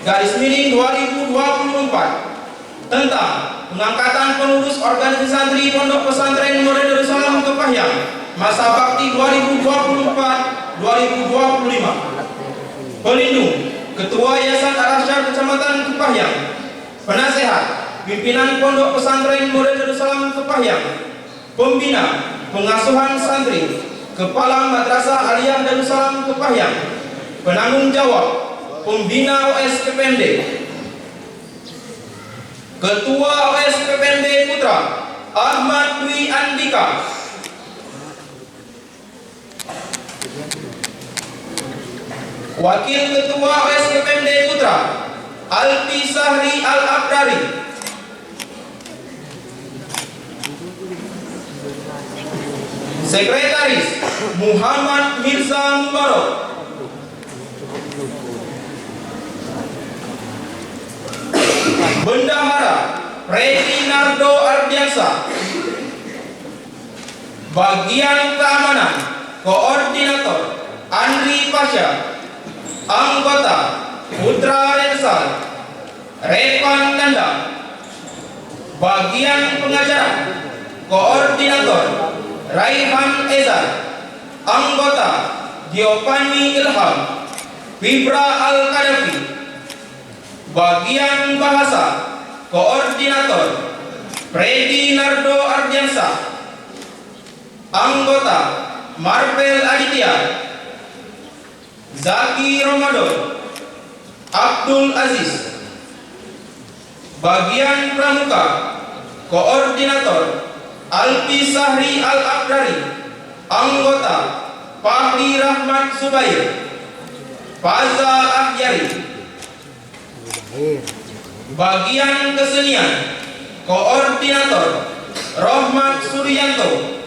2024 tentang pengangkatan pengurus organisasi santri Pondok Pesantren Modern Darussalam Kepahyang masa bakti 2024-2025. Pelindung Ketua Yayasan Al-Arsyad Kecamatan Kepahyang, Penasehat Pimpinan Pondok Pesantren Modern Darussalam Kepahyang, Pembina Pengasuhan Santri, Kepala Madrasah Aliyah Darussalam Kepahyang, Penanggung Jawab Pembina OS PPMD, Ketua OS PPMD Putra Ahmad Dwi Andika, Wakil Ketua OS PPMD Putra Alpi Sahri Al-Abrari, Sekretaris Muhammad Mirza Mubarok, Bendahara Redi Nardo Ardiansa, Bagian Keamanan Koordinator Andri Pasha, Anggota Putra Rensal Revan Nanda, Bagian Pengajaran Koordinator Raihan Ezar, Anggota Giovanni Ilham Fibra Al-Qadafi, Bagian Bahasa Koordinator Freddy Nardo Ardiansa, Anggota Marvel Aditya, Zaki Ramadan, Abdul Aziz, Bagian Pramuka Koordinator Alpi Sahri Al-Abrari, Anggota Fahri Rahmat Zubair, Faza Ahyari. Bagian Kesenian Koordinator Rohmat Suryanto,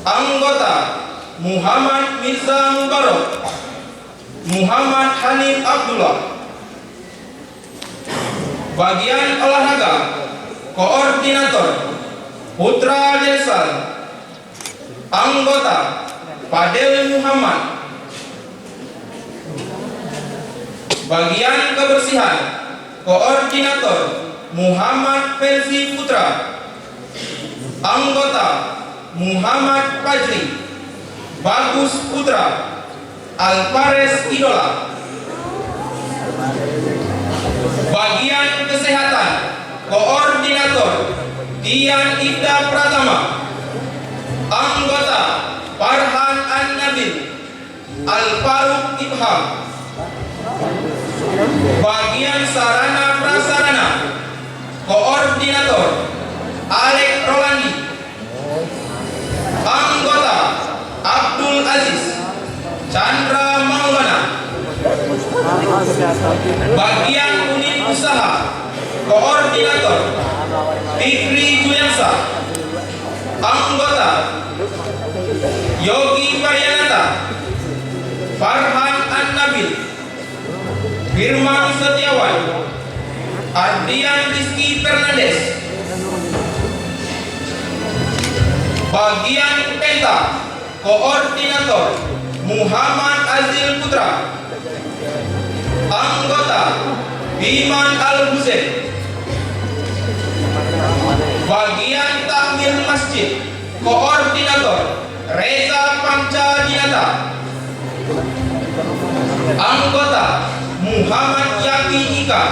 Anggota Muhammad Mirza Mubarok, Muhammad Hanif Abdullah. Bagian Olahraga Koordinator Putra Delsal, Anggota Fadel Muhammad. Bagian Kebersihan Koordinator Muhammad Felsi Putra, Anggota Muhammad Fajri, Bagus Putra, Alvarez Idola. Bagian Kesehatan Koordinator Dian Ida Pratama, Anggota Farhan An-Nabil, Al-Faruq Ibham. Bagian Sarana Prasarana Koordinator Alek Rolandi, Anggota Abdul Aziz Chandra Maulana. Bagian Unit Usaha Koordinator Fikri Juliansa, Anggota Yogi Varianata, Farhan An-Nabil, Firman Setiawan, Ardian Rizky Fernandes. Bagian Penta Koordinator Muhammad Azil Putra, Anggota Biman Al-Husain. Bagian Takmir Masjid Koordinator Reza Panca Dinata, Anggota Muhammad Yaki Ika,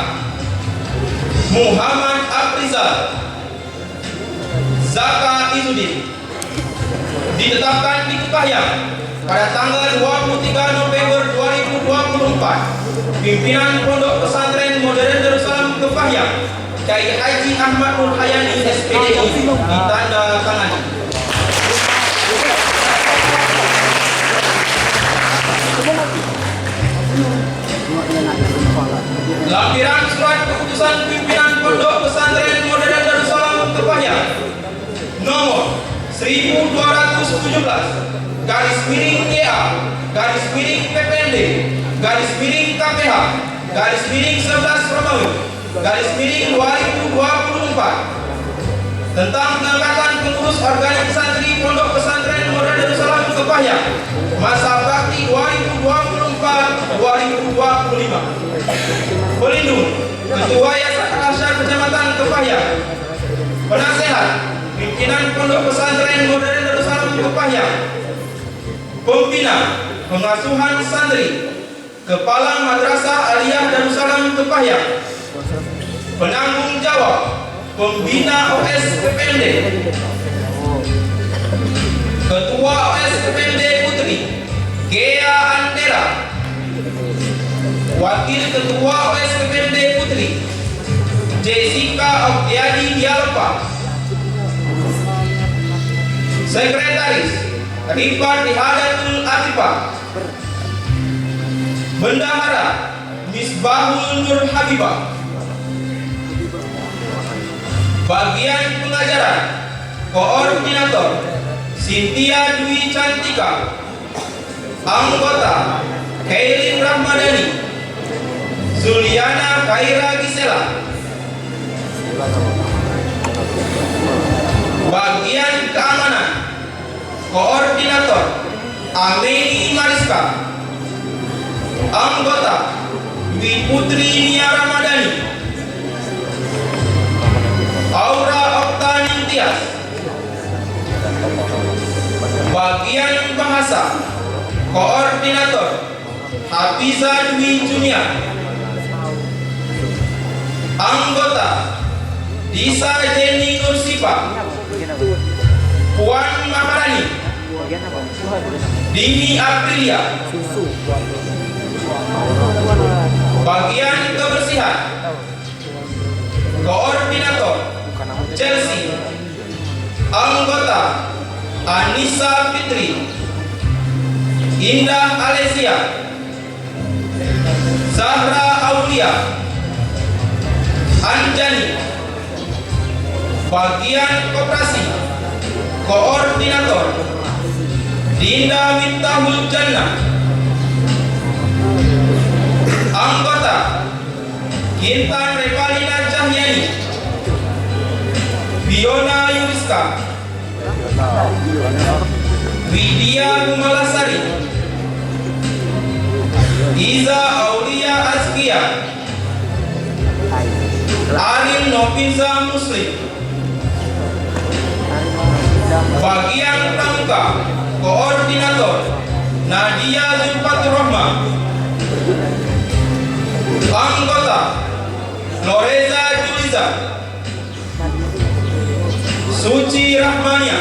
Muhammad Abrizal, Zaka Izudin. Ditetapkan di Kepahyang pada tanggal 23 November 2024. Pimpinan Pondok Pesantren Modern Darussalam Kepahyang, Kyai Haji Ahmad Nur Hayani SPDI, ditanda tangani. Lampiran surat keputusan pimpinan Pondok Pesantren Modern Darussalam Kepahyang nomor 12/PPND/KPH/11/Romawi/2024 tentang pengangkatan pengurus organisasi santri Pondok Pesantren Modern Darussalam Kepahyang masa bakti 2024-2025. Pelindung Ketua Yayasan Al-Azhar Kecamatan Kepahyang. Penasehat Pimpinan Pondok Pesantren Modern Darussalam Kepahyang. Pembina Pengasuhan Santri Kepala Madrasah Aliyah Darussalam Kepahyang. Penanggung jawab Pembina OS PPMD. Ketua OS PPMD Putri Gea Antera. Wakil Ketua OS PPMD Putri Jessica Oktiadi Dialpa. Sekretaris Rifat Ihadatul Atifah. Bendahara Misbahul Nur Habibah. Bagian pengajaran Koordinator Cynthia Dwi Cantika. Anggota Khairil Rahmadani, Zuliana Khaira Gisela. Bagian keamanan Koordinator Ameni Mariska. Anggota Dwi Putri Nia Ramadhani, Aura Oktani Tias. Bagian bahasa Koordinator Hafiza Dwi Junior. Anggota Disa Jenny Nursifa, Puan Maharani, Dini Aprilia. Bagian kebersihan Koordinator Chelsea. Anggota Anissa Fitri, Indah Alesia, Zahra Aulia, Anjani. Bagian koperasi Koordinator Dinda Miftahul Jannah. Anggota Kintan Revalina Cahyani, Fiona Yuriska, Widya Gumalasari, Iza Aulia Azkia, Arin Novinza Muslim. Bagian pramuka Koordinator Nadia Zulfatur Rahma. Anggota Loreza Juliza, Suci Rahmania.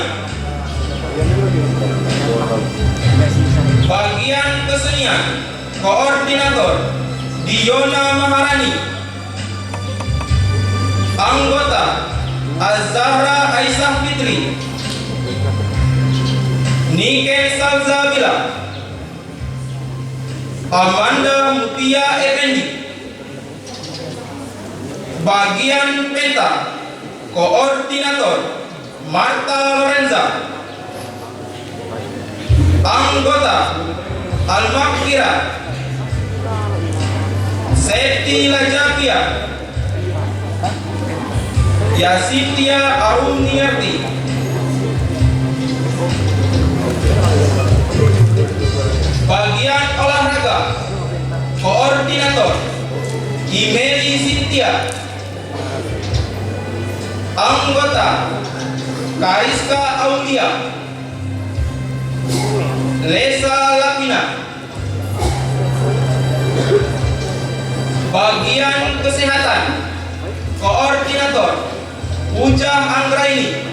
Bagian kesenian Koordinator Diona Maharani. Anggota Az-Zahra Aisyah Fitri, Nike Salzabila, Amanda Mutia Effendi. Bagian penta Koordinator Marta Lorenza. Anggota Al-Maghfirah Seti Lajapia, Yasitia Aruniarti. Bagian olahraga Koordinator Imeli Sintia. Anggota Kariska Aulia, Lesa Lapina. Bagian kesehatan Koordinator Puja Anggraini.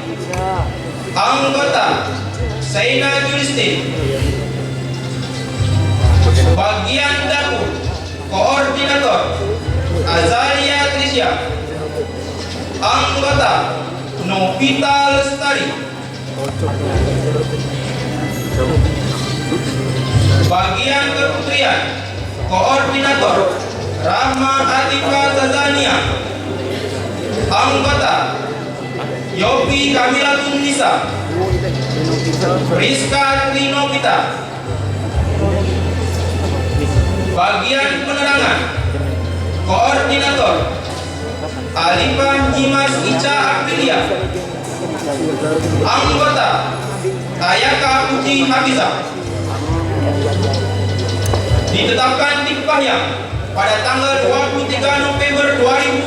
Anggota Saina Julistin. Bagian dapur Koordinator Azalia Trisha. Anggota Novita Lestari. Bagian keputrian Koordinator Rahma Atika Zazania. Anggota Yopi Kamilatun Nisa, Rizka Trinovita. Bagian penerangan Koordinator Alifah Nyimas Ica Aprilia. Anggota Ayaka Puji Hafizah. Ditetapkan di Kepahyang pada tanggal 23 November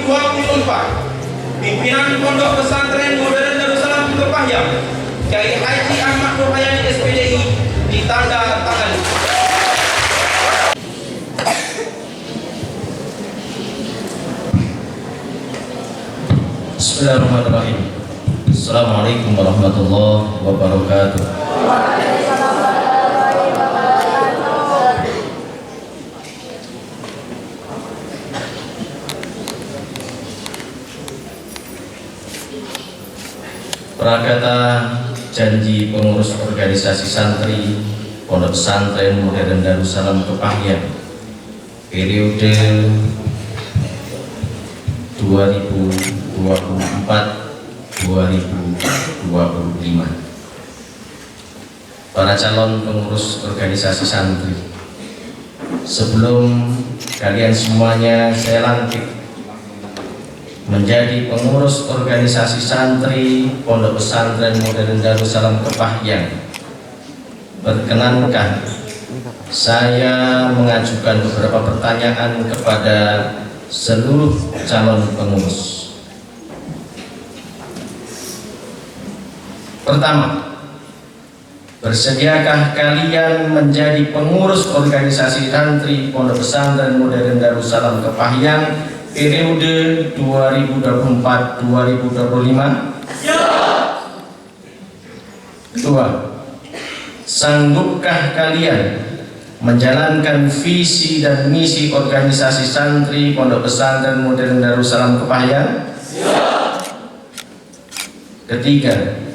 2024, pimpinan Pondok Pesantren Modern Darussalam Kepahyang, Kiai Haji Ahmad Nur Hayani SPDI, ditandatangani. Bismillahirrahmanirrahim. Assalamualaikum warahmatullahi wabarakatuh. Prakata janji pengurus organisasi santri Pondok Pesantren Modern Darussalam Kepahyang periode 2024-2025. Para calon pengurus organisasi santri, sebelum kalian semuanya saya lantik menjadi pengurus organisasi santri Pondok Pesantren Modern Darussalam Kepahyang, perkenankah saya mengajukan beberapa pertanyaan kepada seluruh calon pengurus. Pertama, bersediakah kalian menjadi pengurus organisasi santri Pondok Pesantren Modern Darussalam Kepahyang periode 2024-2025? Kedua, sanggupkah kalian menjalankan visi dan misi organisasi santri Pondok Pesantren Modern Darussalam Kepahyang? Ketiga,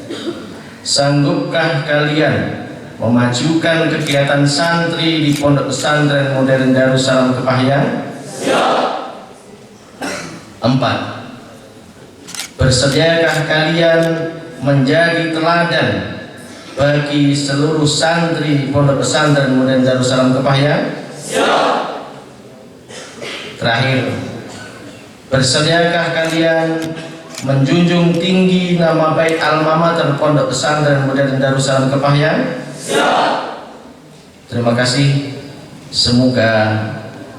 sanggupkah kalian memajukan kegiatan santri di Pondok Pesantren Modern Darussalam Kepahyang? Empat, bersediakah kalian menjadi teladan bagi seluruh santri Pondok Pesantren Modern Darussalam Kepahyang? Terakhir, bersediakah kalian menjunjung tinggi nama baik alma mater Pondok Pesantren Modern Darussalam Kepahyang? Terima kasih. Semoga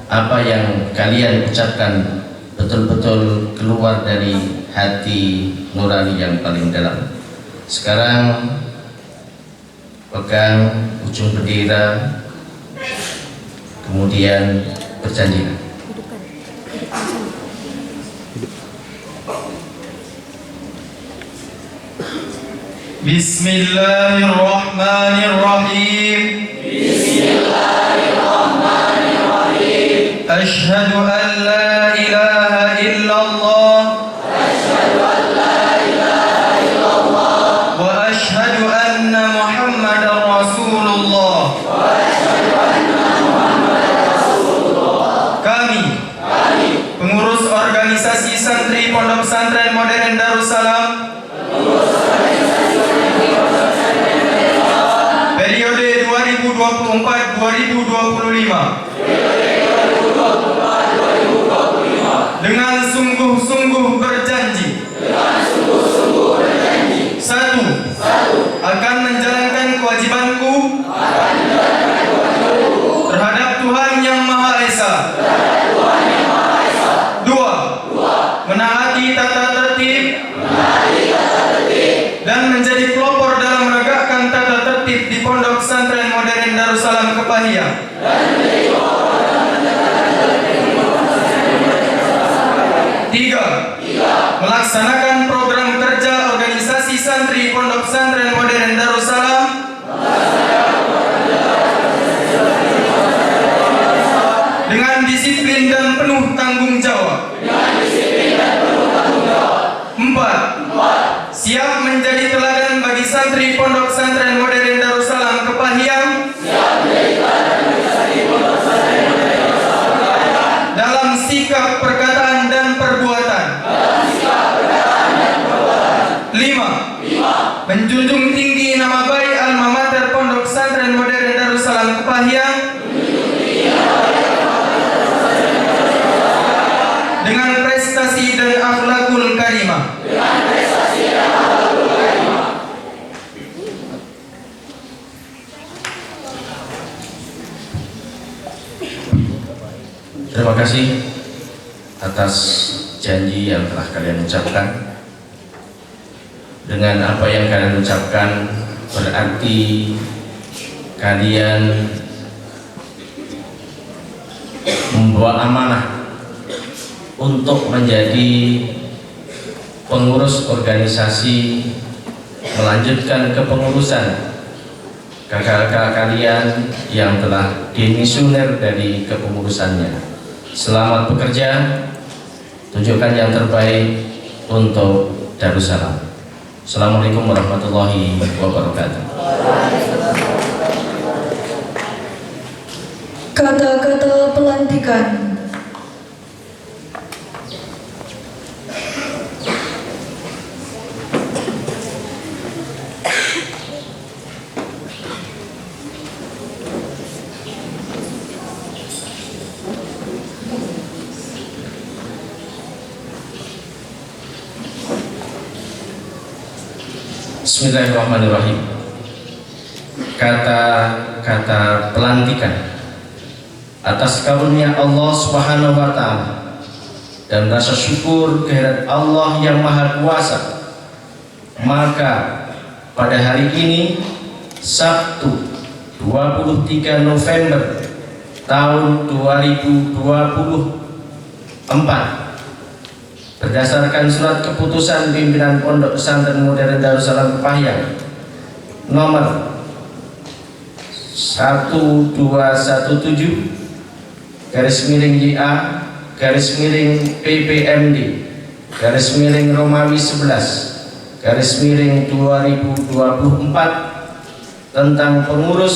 apa yang kalian ucapkan betul-betul keluar dari hati nurani yang paling dalam. Sekarang pegang ujung bendera, kemudian berjanjilah. Bismillahirrahmanirrahim. Bismillahirrahmanirrahim. Asyhadu an la ilaha illallah. Asyhadu an la ilaha illallah. Wa asyhadu anna Muhammadar Rasulullah. Wa asyhadu anna Muhammadar Rasulullah. Kami pengurus organisasi santri Pondok Pesantren Modern Darussalam periode 2024-2025 dengan sungguh-sungguh berjanji. Satu, akan menjalankan kewajibanku terhadap Tuhan Yang Maha Esa. Dua, menaati tata tertib dan menjadi pelopor dalam menegakkan tata tertib di Pondok Pesantren Modern Darussalam Kepahyang. Tiga, melaksanakan program kerja organisasi santri Pondok Pesantren Modern Darussalam dengan disiplin dan penuh tanggung jawab. Empat, siap menjadi teladan bagi santri Pondok Pesantren Modern Darussalam Kepahyang dalam sikap, perkataan, dan perbuatan. Lima, menjunjung tinggi nama baik alma mater Pondok Pesantren Modern Darussalam Kepahyang dengan prestasi dan akhlakul karimah. Terima Terima kasih atas janji yang telah kalian ucapkan. Dengan apa yang kalian ucapkan berarti kalian membawa amanah untuk menjadi pengurus organisasi, melanjutkan kepengurusan kakak-kakak kalian yang telah dimisioner dari kepengurusannya. Selamat bekerja, tunjukkan yang terbaik untuk Darussalam. Assalamualaikum warahmatullahi wabarakatuh. Kata-kata pelantikan. Bismillahirrahmanirrahim. Kata-kata pelantikan. Atas karunia Allah Subhanahu wa Ta'ala dan rasa syukur kehadirat Allah yang Maha Kuasa, maka pada hari ini Sabtu 23 November tahun 2024, berdasarkan surat keputusan pimpinan Pondok Pesantren Modern Darussalam Kepahyang nomor 1217 garis miring YA garis miring PPMD garis miring Romawi 11 garis miring 2024 tentang pengurus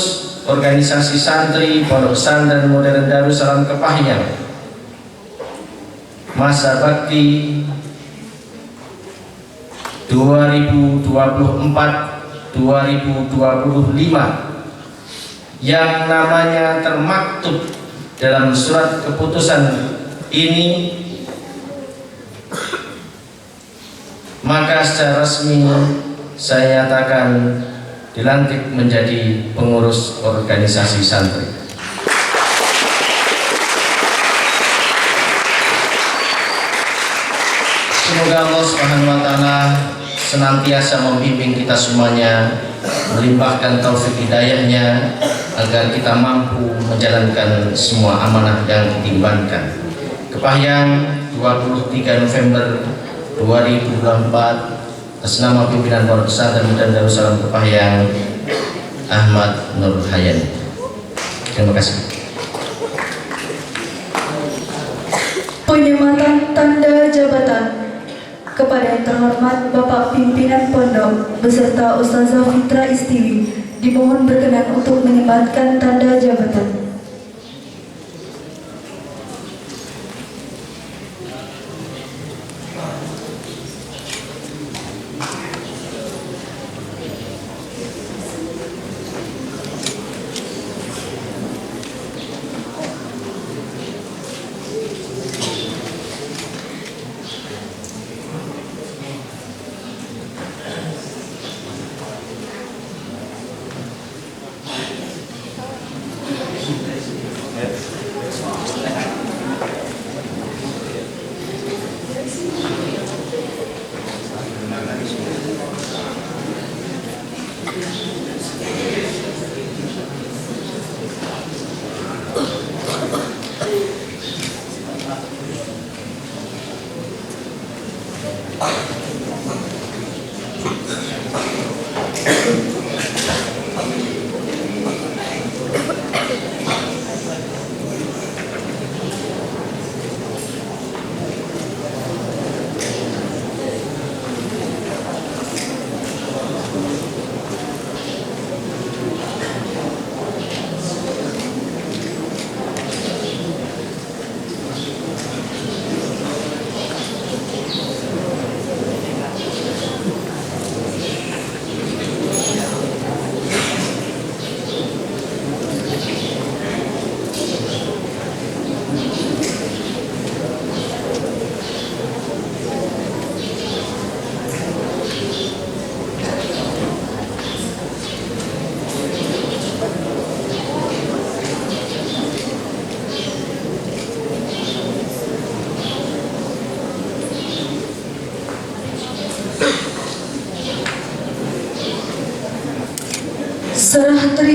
organisasi santri Pondok Pesantren Modern Darussalam Kepahyang masa bakti 2024-2025 yang namanya termaktub dalam surat keputusan ini, maka secara resmi saya nyatakan dilantik menjadi pengurus organisasi santri. Semoga Allah Subhanahu wa Ta'ala senantiasa membimbing kita semuanya, melimpahkan taufik hidayahnya agar kita mampu menjalankan semua amanah yang diembankan. Kepahyang 23 November 2024, atas nama pimpinan Pondok Pesantren Modern Darussalam Kepahyang, Ahmad Nur Hayani. Terima kasih. Penyematan tanda jabatan kepada yang terhormat Bapak Pimpinan Pondok beserta Ustazah Fitra Istiwi dimohon berkenan untuk menyematkan tanda jabatan.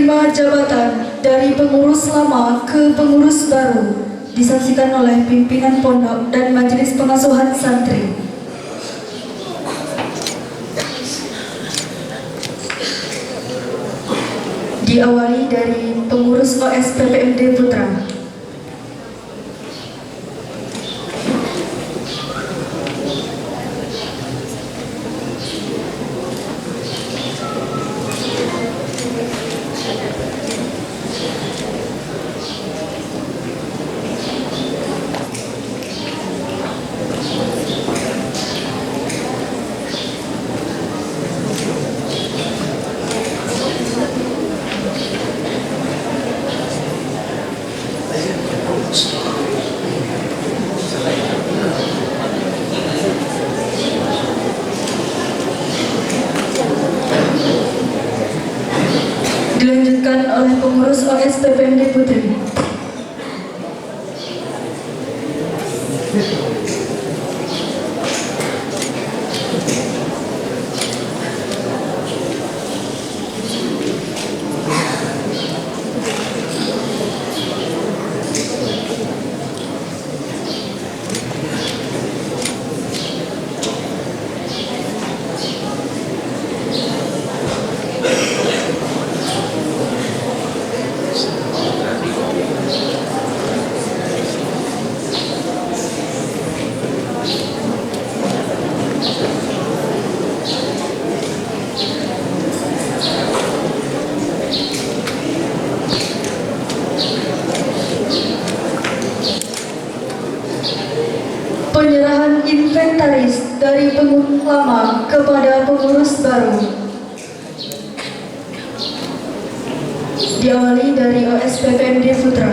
menerima jabatan dari pengurus lama ke pengurus baru disaksikan oleh pimpinan pondok dan majelis pengasuhan santri. Diawali dari pengurus OS PPMD Putra. Dilanjutkan oleh pengurus OS PPMD Putri. Penyerahan inventaris dari pengurus lama kepada pengurus baru. Diawali dari OS PPMD Putra.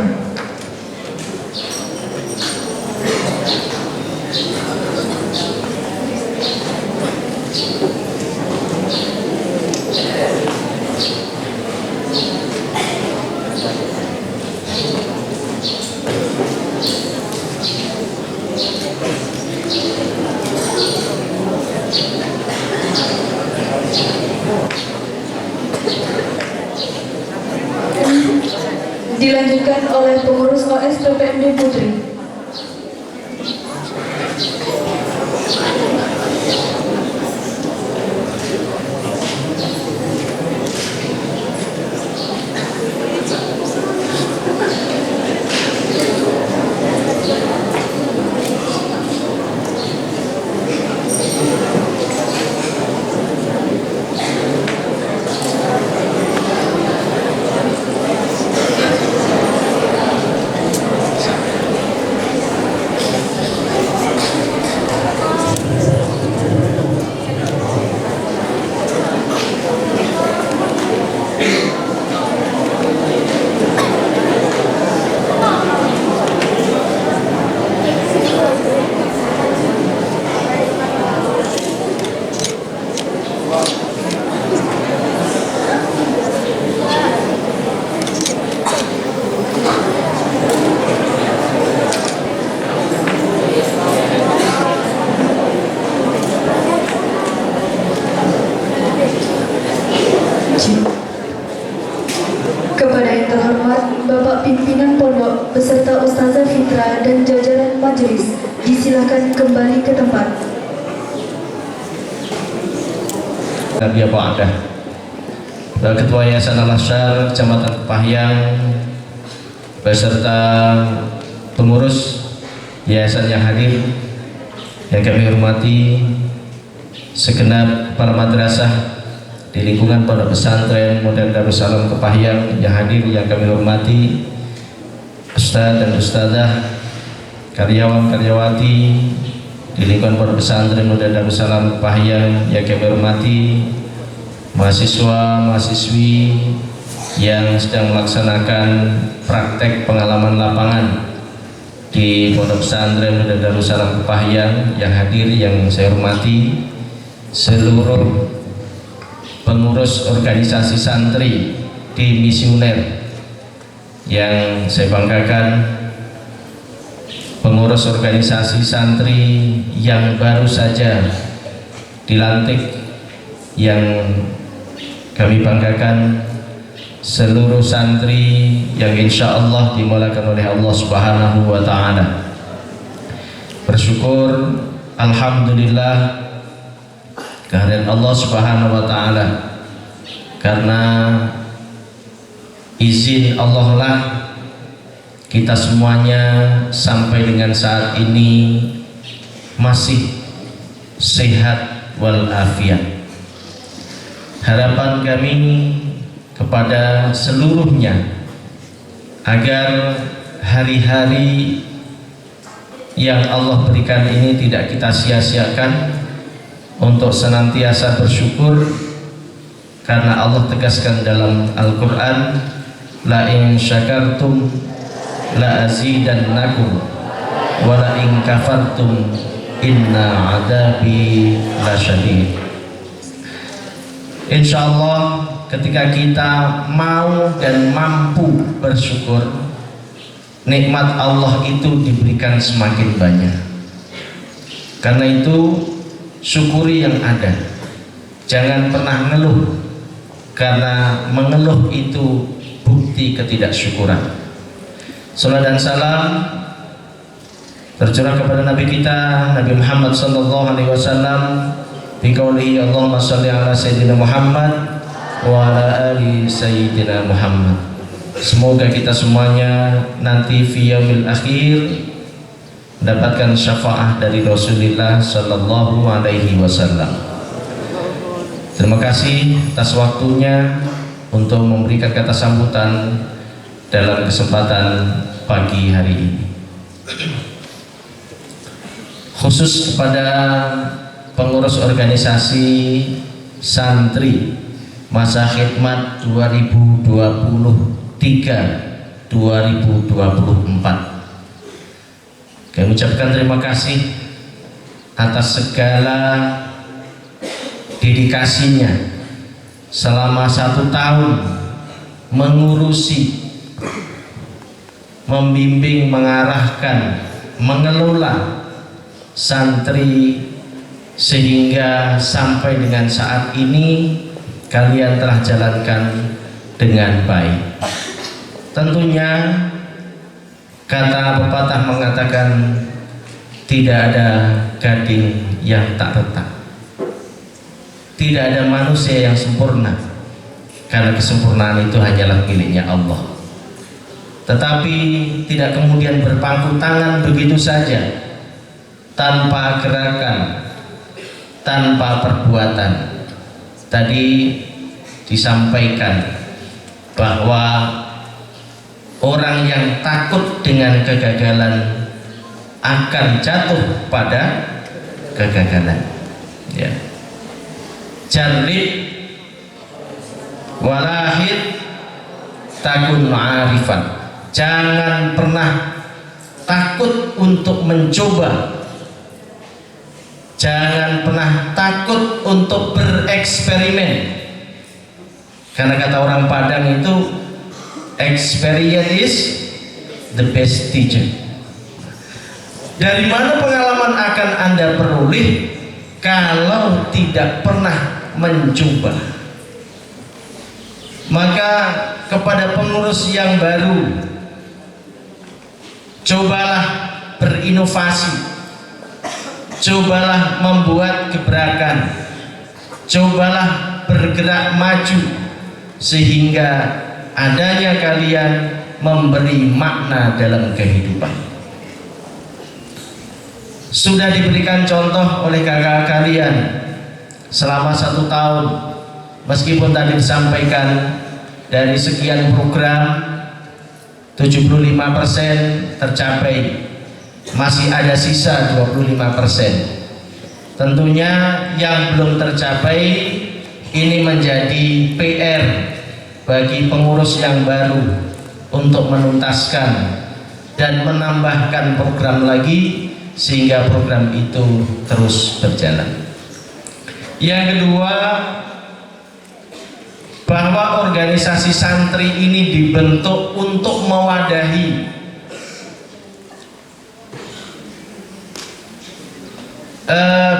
Dilanjutkan oleh pengurus OS PPMD Putri. Kepada yang terhormat Bapak Pimpinan Pondok beserta Ustazah Fitra dan jajaran majelis, disilakan kembali ke tempat. Tarbiyah Mu'adah, Ketua Yayasan Al-Asyar Kecamatan Kepahyang beserta pengurus yayasan yang hadir, yang kami hormati, segenap para madrasah di lingkungan Pondok Pesantren Modern Darussalam Kepahyang yang hadir, yang kami hormati, Ustaz dan Ustazah, karyawan-karyawati di lingkungan Pondok Pesantren Modern Darussalam Kepahyang yang kami hormati, mahasiswa-mahasiswi yang sedang melaksanakan praktek pengalaman lapangan di Pondok Pesantren Modern Darussalam Kepahyang yang hadir, yang saya hormati, seluruh pengurus organisasi santri di Misioner yang saya banggakan, pengurus organisasi santri yang baru saja dilantik yang kami banggakan, seluruh santri yang insya Allah dimulakan oleh Allah Subhanahu wa Ta'ala. Bersyukur alhamdulillah kehadiran Allah Subhanahu wa Ta'ala, karena izin Allah lah kita semuanya sampai dengan saat ini masih sehat walafiat. Harapan kami kepada seluruhnya agar hari-hari yang Allah berikan ini tidak kita sia-siakan, untuk senantiasa bersyukur, karena Allah tegaskan dalam Al-Quran, la in syakartum la azidannakum wa la in kafartum inna adabi lasyadid. Insyaallah ketika kita mau dan mampu bersyukur, nikmat Allah itu diberikan semakin banyak. Karena itu syukuri yang ada, jangan pernah ngeluh, karena mengeluh itu bukti ketidaksyukuran. Salam dan salam tercurah kepada Nabi kita Nabi Muhammad sallallahu alaihi wasallam bi qaulihi Allahumma shalli ala sayyidina Muhammad wa ala ali sayyidina Muhammad. Semoga kita semuanya nanti fi yaumil akhir mendapatkan syafaat dari Rasulullah sallallahu alaihi wasallam. Terima kasih atas waktunya untuk memberikan kata sambutan dalam kesempatan pagi hari ini. Khusus kepada pengurus organisasi santri masa khidmat 2023-2024, kami ucapkan terima kasih atas segala dedikasinya selama 1 tahun mengurusi, membimbing, mengarahkan, mengelola santri, sehingga sampai dengan saat ini kalian telah jalankan dengan baik. Tentunya kata pepatah mengatakan tidak ada gading yang tak retak, tidak ada manusia yang sempurna, karena kesempurnaan itu hanyalah miliknya Allah. Tetapi tidak kemudian berpangku tangan begitu saja, tanpa gerakan, tanpa perbuatan. Tadi disampaikan bahwa orang yang takut dengan kegagalan akan jatuh pada kegagalan. Ya. Jarrib walahid takun ma'arifan. Jangan pernah takut untuk mencoba. Jangan pernah takut untuk bereksperimen. Karena kata orang Padang itu, experience is the best teacher. Dari mana pengalaman akan Anda peroleh kalau tidak pernah mencoba? Maka kepada pengurus yang baru, cobalah berinovasi, cobalah membuat gebrakan, cobalah bergerak maju, sehingga adanya kalian memberi makna dalam kehidupan. Sudah diberikan contoh oleh kakak kalian selama 1 tahun, meskipun tadi disampaikan dari sekian program 75% tercapai, masih ada sisa 25%. Tentunya yang belum tercapai ini menjadi PR bagi pengurus yang baru untuk menuntaskan dan menambahkan program lagi, sehingga program itu terus berjalan. Yang kedua, bahwa organisasi santri ini dibentuk untuk mewadahi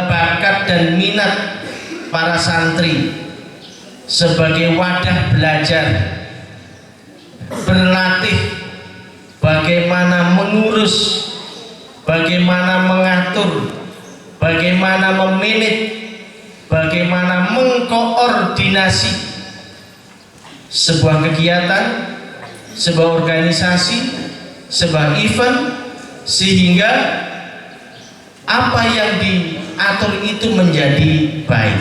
bakat dan minat para santri sebagai wadah belajar berlatih bagaimana mengurus, bagaimana mengatur, bagaimana memanage, bagaimana mengkoordinasi sebuah kegiatan, sebuah organisasi, sebuah event, sehingga apa yang diatur itu menjadi baik.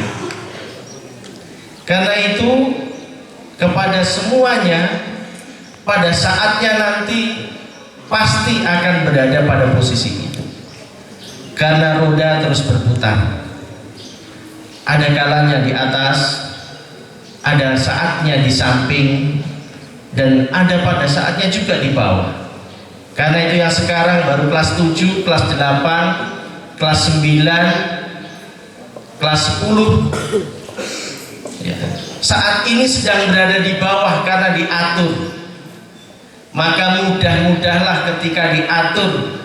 Karena itu kepada semuanya pada saatnya nanti pasti akan berada pada posisi itu, karena roda terus berputar. Ada kalanya di atas, ada saatnya di samping, dan ada pada saatnya juga di bawah. Karena itu yang sekarang baru kelas 7, kelas 8, kelas 9, kelas 10 ya, saat ini sedang berada di bawah karena diatur. Maka mudah-mudahlah ketika diatur,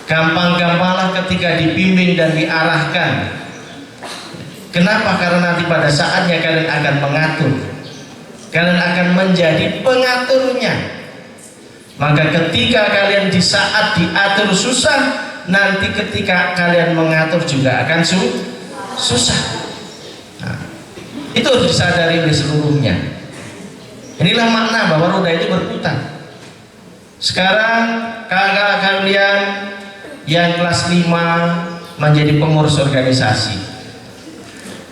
gampang-gampanglah ketika dibimbing dan diarahkan. Kenapa? Karena nanti pada saatnya kalian akan mengatur, kalian akan menjadi pengaturnya. Maka ketika kalian di saat diatur susah, nanti ketika kalian mengatur juga akan susah. Nah, itu harus disadari oleh seluruhnya. Inilah makna bahwa roda itu berputar. Sekarang kakak kalian yang kelas 5 menjadi pengurus organisasi,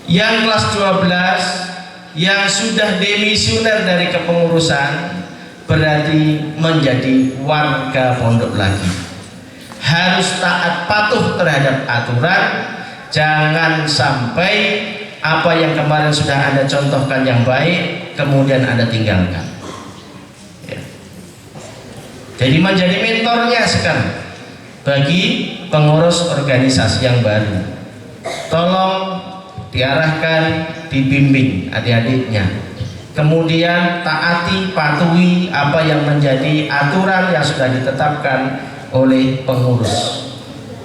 yang kelas 12 yang sudah demisioner dari kepengurusan berarti menjadi warga pondok lagi. Harus taat patuh terhadap aturan, jangan sampai apa yang kemarin sudah Anda contohkan yang baik kemudian Anda tinggalkan ya. Jadi menjadi mentornya sekarang bagi pengurus organisasi yang baru. Tolong diarahkan, dibimbing adik-adiknya, kemudian taati, patuhi apa yang menjadi aturan yang sudah ditetapkan oleh pengurus.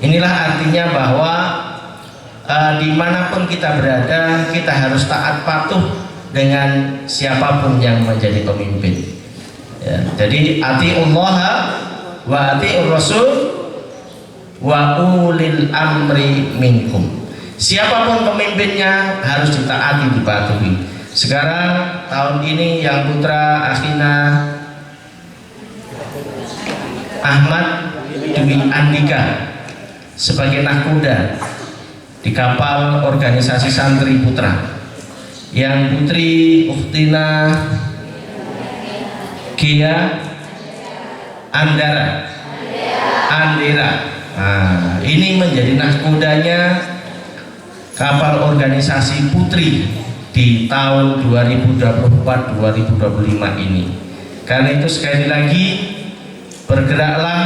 Inilah artinya bahwa dimanapun kita berada, kita harus taat patuh dengan siapapun yang menjadi pemimpin ya. Jadi atiullaha wa atiur rasul wa ulil amri minkum. Siapapun pemimpinnya harus ditaati, dipatuhi. Sekarang tahun ini yang putra Akhina Ahmad Dwi Andika sebagai nahkoda di kapal organisasi santri putra. Yang putri Uktina Gia Andera. Nah, ini menjadi nahkodanya kapal organisasi putri di tahun 2024-2025 ini. Karena itu sekali lagi bergeraklah,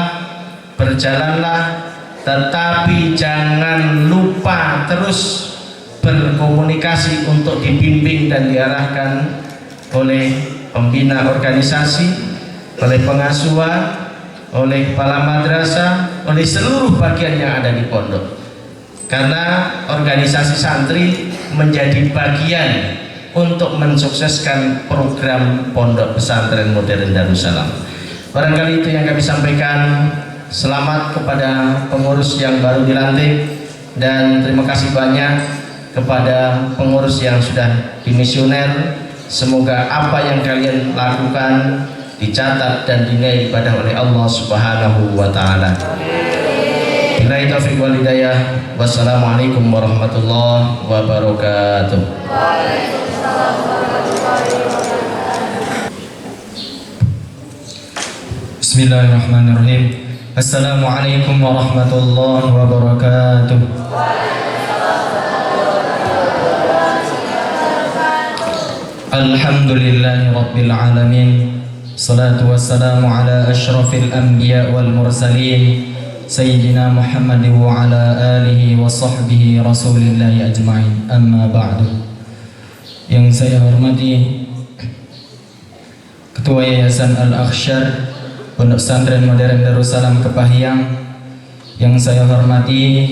berjalanlah, tetapi jangan lupa terus berkomunikasi untuk dibimbing dan diarahkan oleh pembina organisasi, oleh pengasuhan, oleh kepala madrasah, oleh seluruh bagian yang ada di pondok. Karena organisasi santri menjadi bagian untuk mensukseskan program Pondok Pesantren Modern Darussalam. Barangkali itu yang kami sampaikan. Selamat kepada pengurus yang baru dilantik, dan terima kasih banyak kepada pengurus yang sudah dimisioner. Semoga apa yang kalian lakukan dicatat dan dinilai ibadah oleh Allah Subhanahu wa taala. Billahi taufiq wal hidayah. Wassalamualaikum warahmatullahi wabarakatuh. Waalaikumsalam warahmatullahi wabarakatuh. Bismillahirrahmanirrahim. Assalamualaikum warahmatullahi wabarakatuh. Alhamdulillahi rabbil alamin. Salatu wassalamu ala asyrafil anbiya wal mursalin Sayyidina Muhammad wa ala alihi wa sahbihi rasulillahi ajma'in. Amma ba'du. Yang saya hormati Ketua Yayasan Al-Akhsyar Pondok Pesantren Modern Darussalam Kepahyang. Yang saya hormati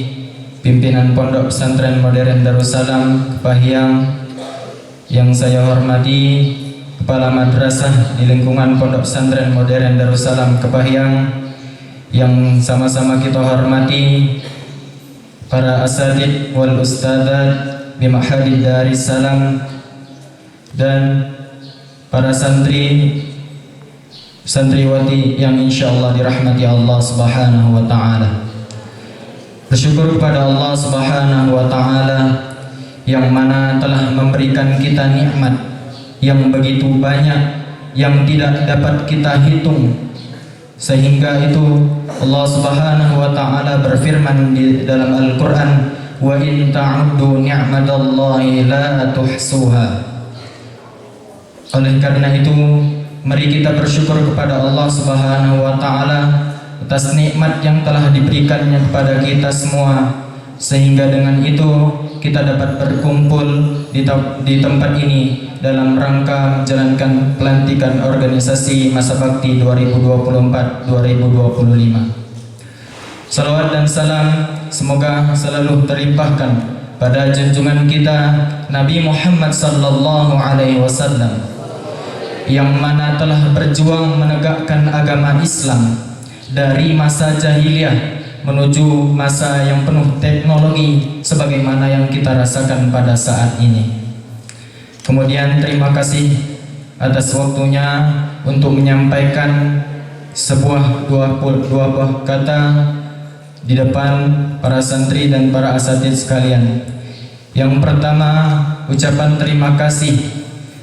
pimpinan Pondok Pesantren Modern Darussalam Kepahyang. Yang saya hormati kepala madrasah di lingkungan Pondok Pesantren Modern Darussalam Kepahyang yang sama-sama kita hormati, para asatidz wal ustadzat di Ma'hadid Darussalam, dan para santriwati yang insyaallah dirahmati Allah Subhanahu wa taala. Bersyukur kepada Allah Subhanahu wa taala yang mana telah memberikan kita nikmat yang begitu banyak yang tidak dapat kita hitung, sehingga itu Allah Subhanahu wa taala berfirman di dalam Al-Qur'an, wa in ta'uddu ni'matallahi la tuhsuha. Oleh karena itu mari kita bersyukur kepada Allah Subhanahu wa taala atas nikmat yang telah diberikannya kepada kita semua, sehingga dengan itu kita dapat berkumpul di tempat ini dalam rangka menjalankan pelantikan organisasi Masa Bakti 2024-2025. Salawat dan salam semoga selalu terlimpahkan pada junjungan kita Nabi Muhammad sallallahu alaihi wasallam yang mana telah berjuang menegakkan agama Islam dari masa jahiliyah menuju masa yang penuh teknologi sebagaimana yang kita rasakan pada saat ini. Kemudian terima kasih atas waktunya untuk menyampaikan dua buah kata di depan para santri dan para asatidz sekalian. Yang pertama, ucapan terima kasih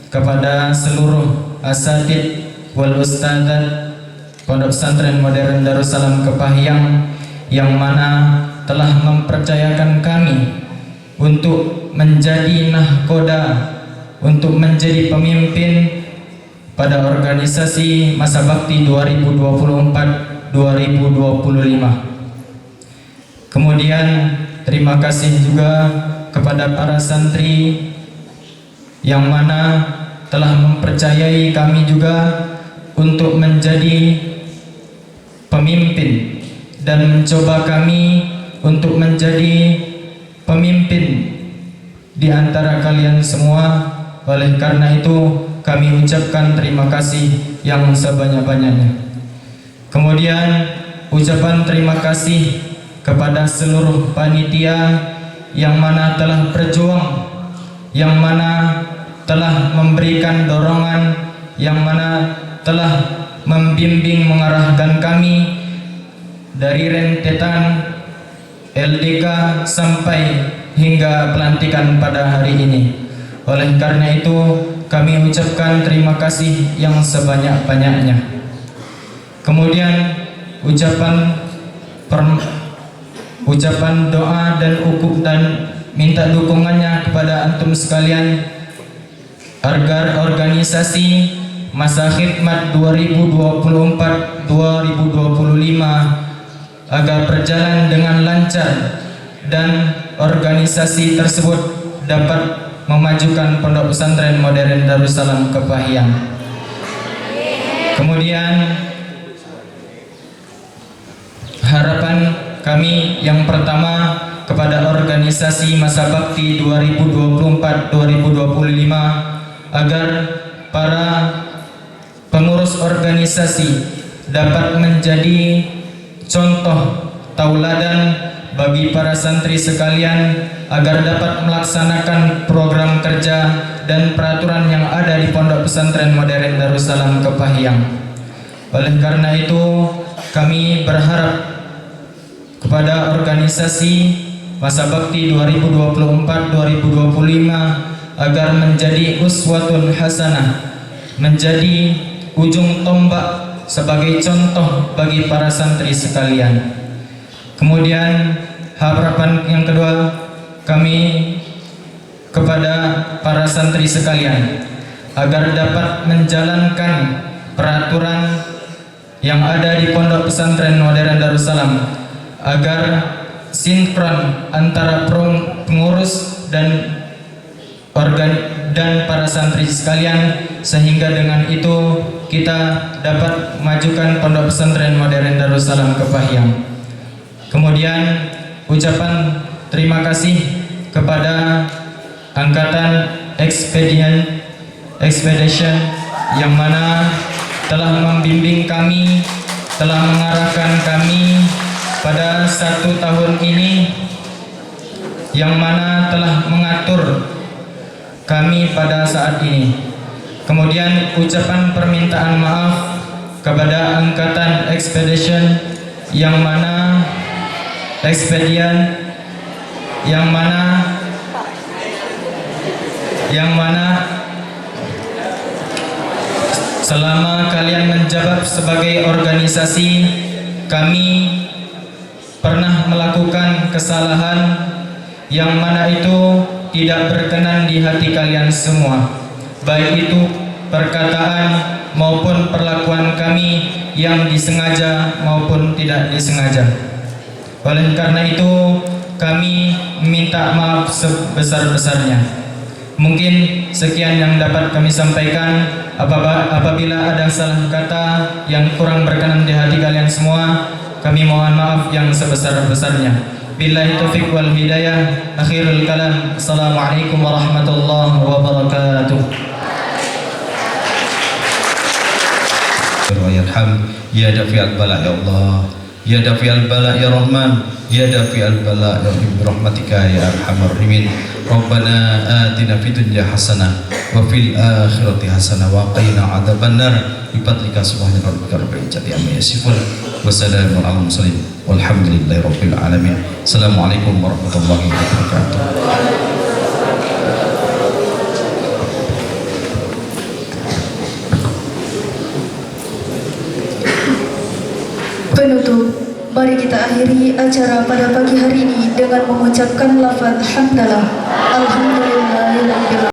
kepada seluruh asatidz wal ustadzat Pondok Pesantren Modern Darussalam Kepahyang yang mana telah mempercayakan kami untuk menjadi nahkoda, untuk menjadi pemimpin pada organisasi Masa Bakti 2024-2025. Kemudian terima kasih juga kepada para santri yang mana telah mempercayai kami juga untuk menjadi pemimpin dan mencoba kami untuk menjadi pemimpin di antara kalian semua. Oleh karena itu kami ucapkan terima kasih yang sebanyak-banyaknya. Kemudian ucapan terima kasih kepada seluruh panitia yang mana telah berjuang, yang mana telah memberikan dorongan, yang mana telah membimbing mengarahkan kami dari rentetan LDK sampai hingga pelantikan pada hari ini. Oleh karena itu kami ucapkan terima kasih yang sebanyak-banyaknya. Kemudian ucapan doa dan minta dukungannya kepada antum sekalian agar organisasi Masa Khidmat 2024-2025 agar berjalan dengan lancar dan organisasi tersebut dapat memajukan Pondok Pesantren Modern Darussalam Kepahyang. Kemudian harapan kami yang pertama kepada organisasi Masa Bakti 2024-2025 agar para pengurus organisasi dapat menjadi contoh tauladan bagi para santri sekalian agar dapat melaksanakan program kerja dan peraturan yang ada di Pondok Pesantren Modern Darussalam Kepahyang. Oleh karena itu kami berharap kepada organisasi Masa Bakti 2024-2025 agar menjadi uswatun hasanah, menjadi ujung tombak sebagai contoh bagi para santri sekalian. Kemudian harapan yang kedua kami kepada para santri sekalian agar dapat menjalankan peraturan yang ada di Pondok Pesantren Modern Darussalam agar sinkron antara pengurus dan para santri sekalian, sehingga dengan itu kita dapat memajukan Pondok Pesantren Modern Darussalam Kepahyang. Kemudian ucapan terima kasih kepada Angkatan Expedition yang mana telah membimbing kami, telah mengarahkan kami pada 1 tahun ini, yang mana telah mengatur kami pada saat ini. Kemudian ucapan permintaan maaf kepada Angkatan Expedition yang mana selama kalian menjabat sebagai organisasi, kami pernah melakukan kesalahan yang mana itu tidak berkenan di hati kalian semua, baik itu perkataan maupun perlakuan kami yang disengaja maupun tidak disengaja. Oleh karena itu, kami minta maaf sebesar-besarnya. Mungkin sekian yang dapat kami sampaikan. Apabila ada salah kata yang kurang berkenan di hati kalian semua, kami mohon maaf yang sebesar-besarnya. Billahi taufiq wal hidayah. Akhirul kalam. Assalamualaikum warahmatullahi wabarakatuh. Ya dafi'al bala ya Allah, ya dafi'al bala ya Rahman, ya dafi'al bala ya Rahim, rahmatika ya arhamar rahimin. Rabbana atina fid dunya hasanah wa fil akhirati hasanah wa qina adzabannar. Bi fadlika subhana rabbika rabbil izzati amma yasifun wa salamun alal mursalin walhamdulillahi rabbil alamin. Assalamualaikum warahmatullahi wabarakatuh. Penutup, mari kita akhiri acara pada pagi hari ini dengan mengucapkan lafaz hamdalah. Alhamdulillah.